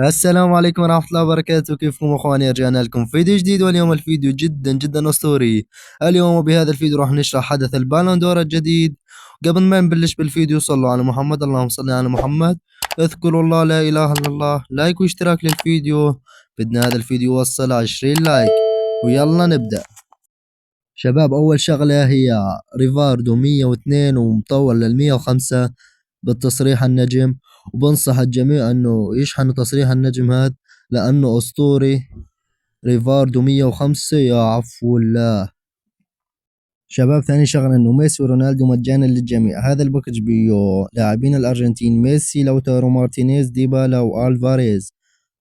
السلام عليكم ورحمة الله وبركاته. كيفكم اخواني؟ رجعنا لكم فيديو جديد، واليوم الفيديو جدا جدا اسطوري. اليوم بهذا الفيديو راح نشرح حدث البالون دور الجديد. قبل ما نبلش بالفيديو صلوا على محمد، اللهم صل على محمد. اذكروا الله لا اله الا الله. لايك واشتراك للفيديو. بدنا هذا الفيديو يوصل 20 لايك. ويلا نبدأ. شباب، اول شغلة هي ريفاردو 102 ومطول لل 105 بالتصريح النجم. وبنصح الجميع انه يشحنوا تصريح النجم هذا لانه اسطوري. ريفاردو 105 يا عفو الله. شباب، ثاني شغلة انه ميسي ورونالدو مجانا للجميع. هذا الباكج بيو لاعبين الارجنتين: ميسي، لوتارو مارتينيز، ديبالا والفاريز.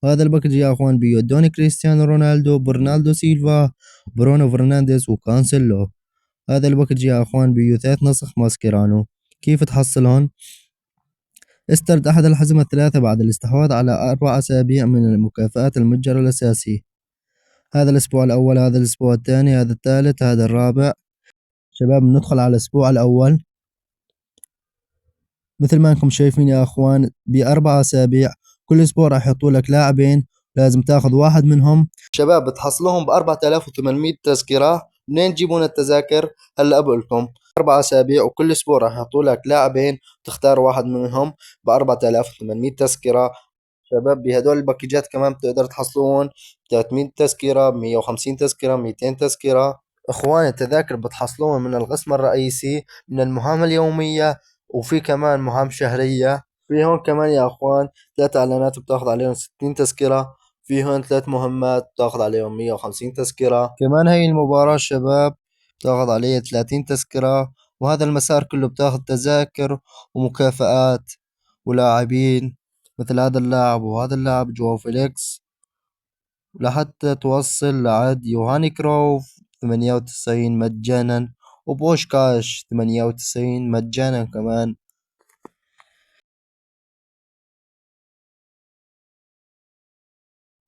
هذا الباكج يا اخوان بيو دوني كريستيانو رونالدو، برنالدو سيلفا، برونو فرنانديز وكانسيلو. هذا الباكج يا اخوان بيو 3 نسخ ماسكيرانو. كيف تحصلون؟ استرد أحد الحزمة الثلاثة بعد الاستحواذ على 4 أسابيع من المكافآت المتجرة الأساسي. هذا الأسبوع الأول، هذا الأسبوع الثاني، هذا الثالث، هذا الرابع. شباب، ندخل على الأسبوع الأول. مثل ما انكم شايفين يا أخوان، ب4 أسابيع كل أسبوع راح يحطوا لك لاعبين، لازم تاخذ واحد منهم. شباب، بتحصلوهم ب 4800 تذكرة. منين تجيبون التذاكر؟ هلا بقول لكم. 4 أسابيع وكل أسبوع راح يحطوا لك لاعبين، تختار واحد منهم ب 4800 تذكرة. شباب، بهدول الباكجات كمان بتقدر تحصلون 300 تذكرة، 150 تذكرة، 200 تذكرة. اخوان، التذاكر بتحصلوها من القسم الرئيسي من المهام اليومية، وفي كمان مهام شهرية. في هون كمان يا اخوان 3 اعلانات بتاخذ عليهم 60 تذكرة. في هون 3 مهمات بتاخذ عليهم 150 تذكرة. كمان هي المباراة شباب بتاخذ عليها 30 تذكرة. وهذا المسار كله بتاخذ تذاكر ومكافآت ولاعبين، مثل هذا اللاعب وهذا اللاعب جواو فيليكس، لحتى توصل لعد يوهاني كروف 98 مجانا، وبوشكاش 98 مجانا كمان.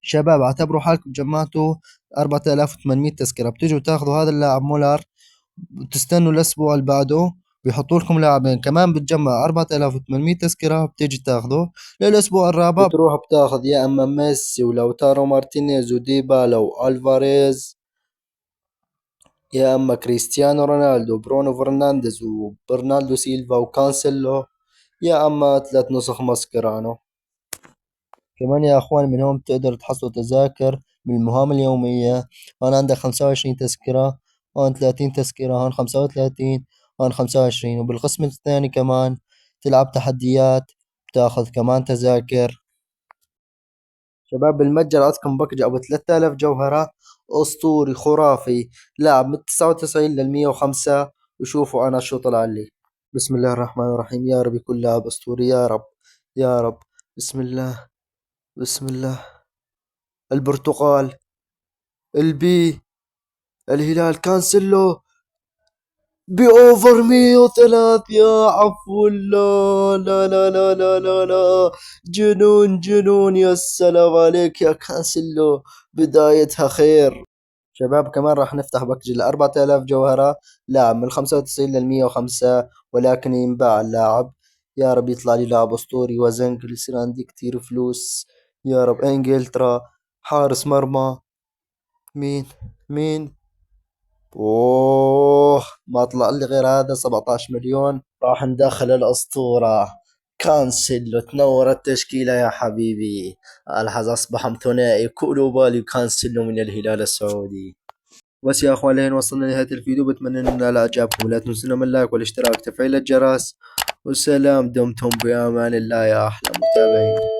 شباب، اعتبروا حالكم جمعتوا 4800 تذكرة. بتيجوا تاخذوا هذا اللاعب مولر، بتستنوا الاسبوع اللي بعده بيحطوا لكم لاعبين كمان، بتجمع 4800 تذكرة. بتيجي تاخذه للاسبوع الرابع، بتروح بتاخذ يا اما ميسي ولوتارو مارتينيز وديبالا والفاريز، يا اما كريستيانو رونالدو، برونو فرنانديز، وبرنالدو سيلفا وكانسيلو، يا اما 3 نسخ ماسكيرانو. كمان يا اخوان من هون بتقدر تحصلوا تذاكر من المهام اليومية. هون عندك 25 تذكرة، هون 30 تذكرة، هون 35، هون 25. وبالقسم الثاني كمان تلعب تحديات، بتاخذ كمان تذاكر. شباب، بالمتجر عندكم باكج ابو 3000 جوهرة، اسطوري خرافي. لاعب من 99 لل 105. وشوفوا انا شو طلع لي. بسم الله الرحمن الرحيم. يا رب يكون لاعب اسطوري، يا رب يا رب. بسم الله، بسم الله. البرتقال، البي، الهلال، كانسلو بأوفر 103. يا عفو الله، لا لا لا لا لا لا. جنون جنون، يا سلام عليك يا كانسلو، بدايتها خير. شباب، كمان راح نفتح باكج ال 4000 جوهرة، لاعب من 95 لل 105، ولكن ينباع اللاعب. يا رب يطلع لي لاعب اسطوري وزنك يصير عندي كتير فلوس. يا رب. انجلترا، حارس مرمى. مين؟ مين؟ اوه، ما طلع لي غير هذا. 17 مليون. راح ندخل الاسطورة كانسيلو. تنور التشكيلة يا حبيبي. الحظ اصبح ثنائي كولوبالي وكانسيلو من الهلال السعودي. بس يا اخوان، لين وصلنا لنهاية الفيديو، بتمنى ان نال اعجابكم. لا تنسونا من اللايك والاشتراك وتفعيل الجرس. والسلام، دمتم بامان الله يا احلى متابعين.